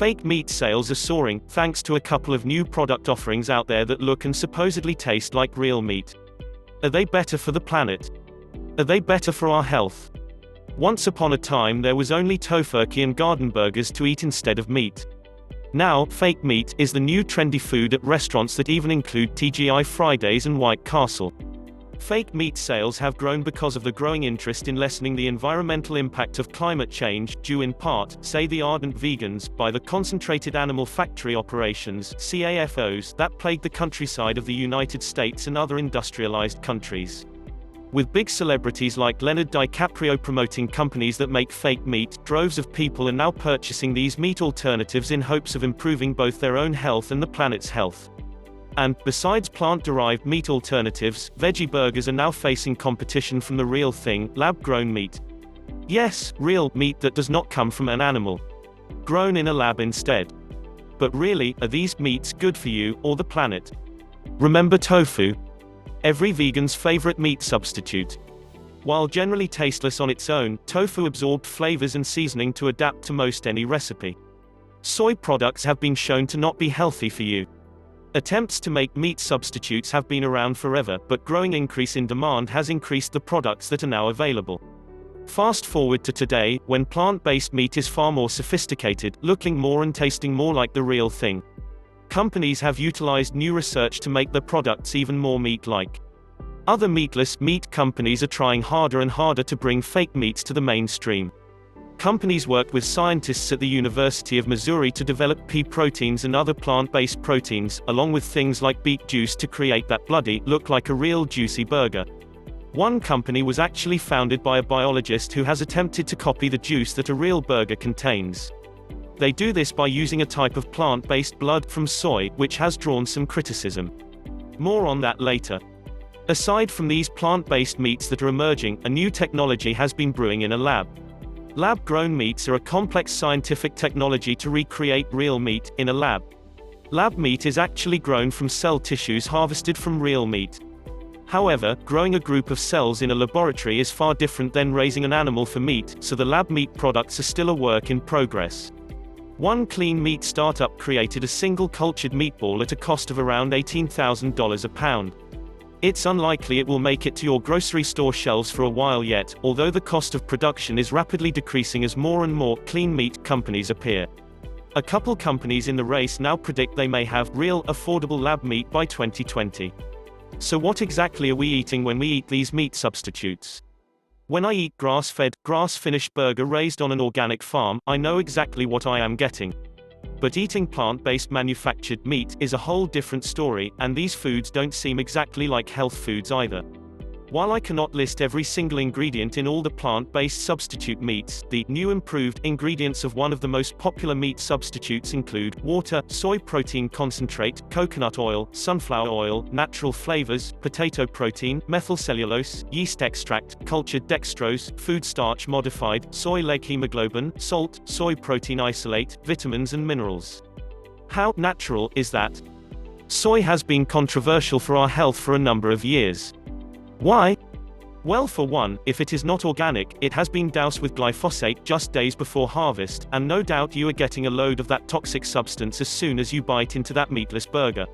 Fake meat sales are soaring, thanks to a couple of new product offerings out there that look and supposedly taste like real meat. Are they better for the planet? Are they better for our health? Once upon a time there was only tofurkey and garden burgers to eat instead of meat. Now, fake meat is the new trendy food at restaurants that even include TGI Fridays and White Castle. Fake meat sales have grown because of the growing interest in lessening the environmental impact of climate change, due in part, say the ardent vegans, by the concentrated animal factory operations (CAFOs) that plague the countryside of the United States and other industrialized countries. With big celebrities like Leonardo DiCaprio promoting companies that make fake meat, droves of people are now purchasing these meat alternatives in hopes of improving both their own health and the planet's health. And, besides plant-derived meat alternatives, veggie burgers are now facing competition from the real thing, lab-grown meat. Yes, real meat that does not come from an animal. Grown in a lab instead. But really, are these meats good for you, or the planet? Remember tofu? Every vegan's favorite meat substitute. While generally tasteless on its own, tofu absorbed flavors and seasoning to adapt to most any recipe. Soy products have been shown to not be healthy for you. Attempts to make meat substitutes have been around forever, but growing increase in demand has increased the products that are now available. Fast forward to today, when plant-based meat is far more sophisticated, looking more and tasting more like the real thing. Companies have utilized new research to make their products even more meat-like. Other meatless meat companies are trying harder and harder to bring fake meats to the mainstream. Companies worked with scientists at the University of Missouri to develop pea proteins and other plant-based proteins, along with things like beet juice to create that bloody, look like a real juicy burger. One company was actually founded by a biologist who has attempted to copy the juice that a real burger contains. They do this by using a type of plant-based blood from soy, which has drawn some criticism. More on that later. Aside from these plant-based meats that are emerging, a new technology has been brewing in a lab. Lab-grown meats are a complex scientific technology to recreate real meat, in a lab. Lab meat is actually grown from cell tissues harvested from real meat. However, growing a group of cells in a laboratory is far different than raising an animal for meat, so the lab meat products are still a work in progress. One clean meat startup created a single cultured meatball at a cost of around $18,000 a pound. It's unlikely it will make it to your grocery store shelves for a while yet, although the cost of production is rapidly decreasing as more and more clean meat companies appear. A couple companies in the race now predict they may have real, affordable lab meat by 2020. So what exactly are we eating when we eat these meat substitutes? When I eat grass-fed, grass-finished burger raised on an organic farm, I know exactly what I am getting. But eating plant-based manufactured meat is a whole different story, and these foods don't seem exactly like health foods either. While I cannot list every single ingredient in all the plant-based substitute meats, the new improved ingredients of one of the most popular meat substitutes include water, soy protein concentrate, coconut oil, sunflower oil, natural flavors, potato protein, methylcellulose, yeast extract, cultured dextrose, food starch modified, soy leg hemoglobin, salt, soy protein isolate, vitamins and minerals. How natural is that? Soy has been controversial for our health for a number of years. Why? Well, for one, if it is not organic, it has been doused with glyphosate just days before harvest, and no doubt you are getting a load of that toxic substance as soon as you bite into that meatless burger.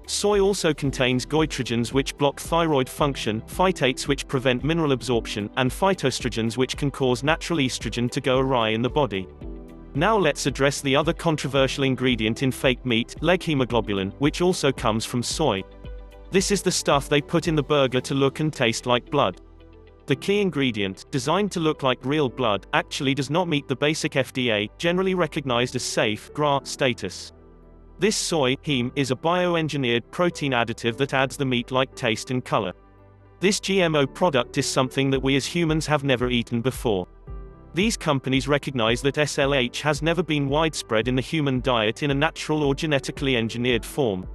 Soy also contains goitrogens which block thyroid function, phytates which prevent mineral absorption, and phytoestrogens which can cause natural estrogen to go awry in the body. Now let's address the other controversial ingredient in fake meat, leg hemoglobin, which also comes from soy. This is the stuff they put in the burger to look and taste like blood. The key ingredient, designed to look like real blood, actually does not meet the basic FDA, generally recognized as safe, GRA, status. This soy heme is a bioengineered protein additive that adds the meat-like taste and color. This GMO product is something that we as humans have never eaten before. These companies recognize that SLH has never been widespread in the human diet in a natural or genetically engineered form.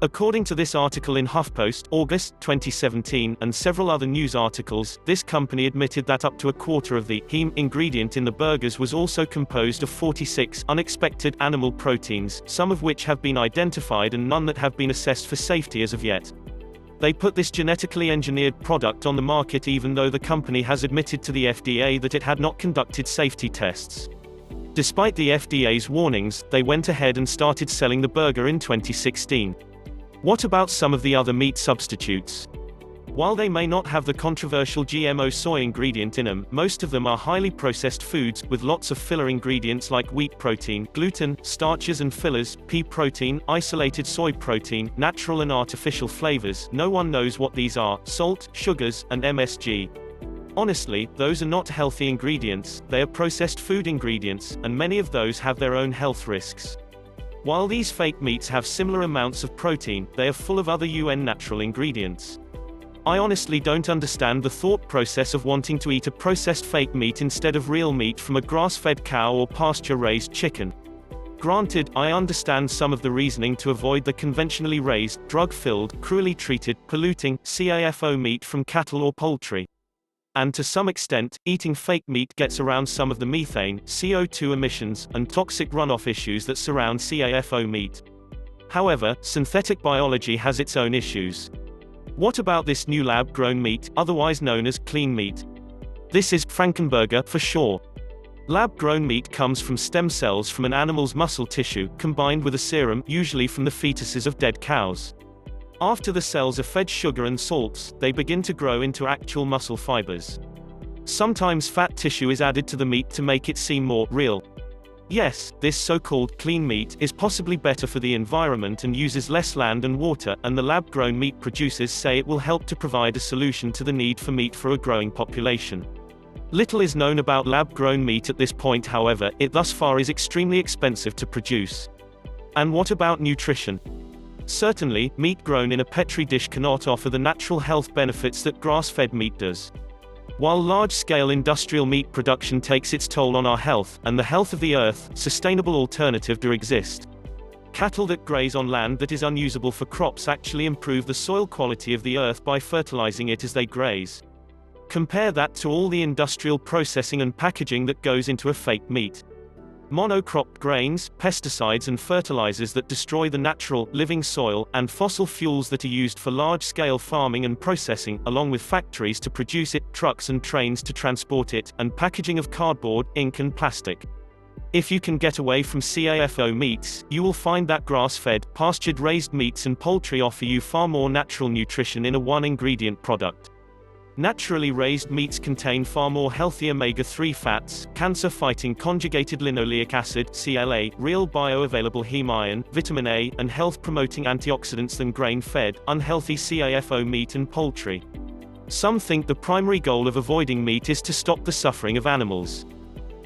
According to this article in HuffPost, August 2017, and several other news articles, this company admitted that up to a quarter of the heme ingredient in the burgers was also composed of 46 unexpected animal proteins, some of which have been identified and none that have been assessed for safety as of yet. They put this genetically engineered product on the market even though the company has admitted to the FDA that it had not conducted safety tests. Despite the FDA's warnings, they went ahead and started selling the burger in 2016. What about some of the other meat substitutes? While they may not have the controversial GMO soy ingredient in them, most of them are highly processed foods, with lots of filler ingredients like wheat protein, gluten, starches and fillers, pea protein, isolated soy protein, natural and artificial flavors, no one knows what these are, salt, sugars, and MSG. Honestly, those are not healthy ingredients, they are processed food ingredients, and many of those have their own health risks. While these fake meats have similar amounts of protein, they are full of other natural ingredients. I honestly don't understand the thought process of wanting to eat a processed fake meat instead of real meat from a grass-fed cow or pasture-raised chicken. Granted, I understand some of the reasoning to avoid the conventionally raised, drug-filled, cruelly treated, polluting, CAFO meat from cattle or poultry. And to some extent, eating fake meat gets around some of the methane, CO2 emissions, and toxic runoff issues that surround CAFO meat. However, synthetic biology has its own issues. What about this new lab-grown meat, otherwise known as clean meat? This is Frankenburger for sure. Lab-grown meat comes from stem cells from an animal's muscle tissue, combined with a serum, usually from the fetuses of dead cows. After the cells are fed sugar and salts, they begin to grow into actual muscle fibers. Sometimes fat tissue is added to the meat to make it seem more real. Yes, this so-called clean meat is possibly better for the environment and uses less land and water, and the lab-grown meat producers say it will help to provide a solution to the need for meat for a growing population. Little is known about lab-grown meat at this point, however, it thus far is extremely expensive to produce. And what about nutrition? Certainly, meat grown in a petri dish cannot offer the natural health benefits that grass-fed meat does. While large-scale industrial meat production takes its toll on our health, and the health of the earth, sustainable alternatives do exist. Cattle that graze on land that is unusable for crops actually improve the soil quality of the earth by fertilizing it as they graze. Compare that to all the industrial processing and packaging that goes into a fake meat. Monocropped grains, pesticides and fertilizers that destroy the natural, living soil, and fossil fuels that are used for large-scale farming and processing, along with factories to produce it, trucks and trains to transport it, and packaging of cardboard, ink and plastic. If you can get away from CAFO meats, you will find that grass-fed, pastured-raised meats and poultry offer you far more natural nutrition in a one-ingredient product. Naturally raised meats contain far more healthy omega-3 fats, cancer-fighting conjugated linoleic acid (CLA), real bioavailable heme iron, vitamin A, and health-promoting antioxidants than grain-fed, unhealthy CAFO meat and poultry. Some think the primary goal of avoiding meat is to stop the suffering of animals.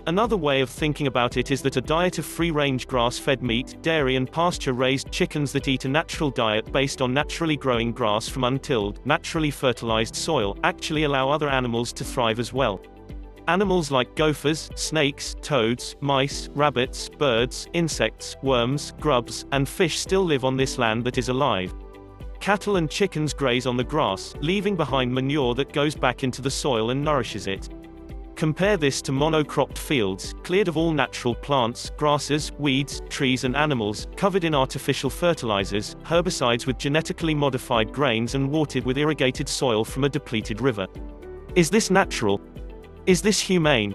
Another way of thinking about it is that a diet of free-range grass-fed meat, dairy and pasture-raised chickens that eat a natural diet based on naturally growing grass from untilled, naturally fertilized soil, actually allow other animals to thrive as well. Animals like gophers, snakes, toads, mice, rabbits, birds, insects, worms, grubs, and fish still live on this land that is alive. Cattle and chickens graze on the grass, leaving behind manure that goes back into the soil and nourishes it. Compare this to monocropped fields, cleared of all natural plants, grasses, weeds, trees and animals, covered in artificial fertilizers, herbicides with genetically modified grains and watered with irrigated soil from a depleted river. Is this natural? Is this humane?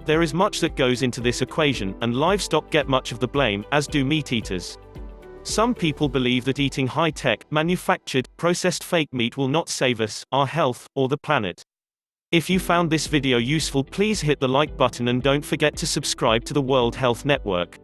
There is much that goes into this equation, and livestock get much of the blame, as do meat eaters. Some people believe that eating high-tech, manufactured, processed fake meat will not save us, our health, or the planet. If you found this video useful, please hit the like button and don't forget to subscribe to the World Health Network.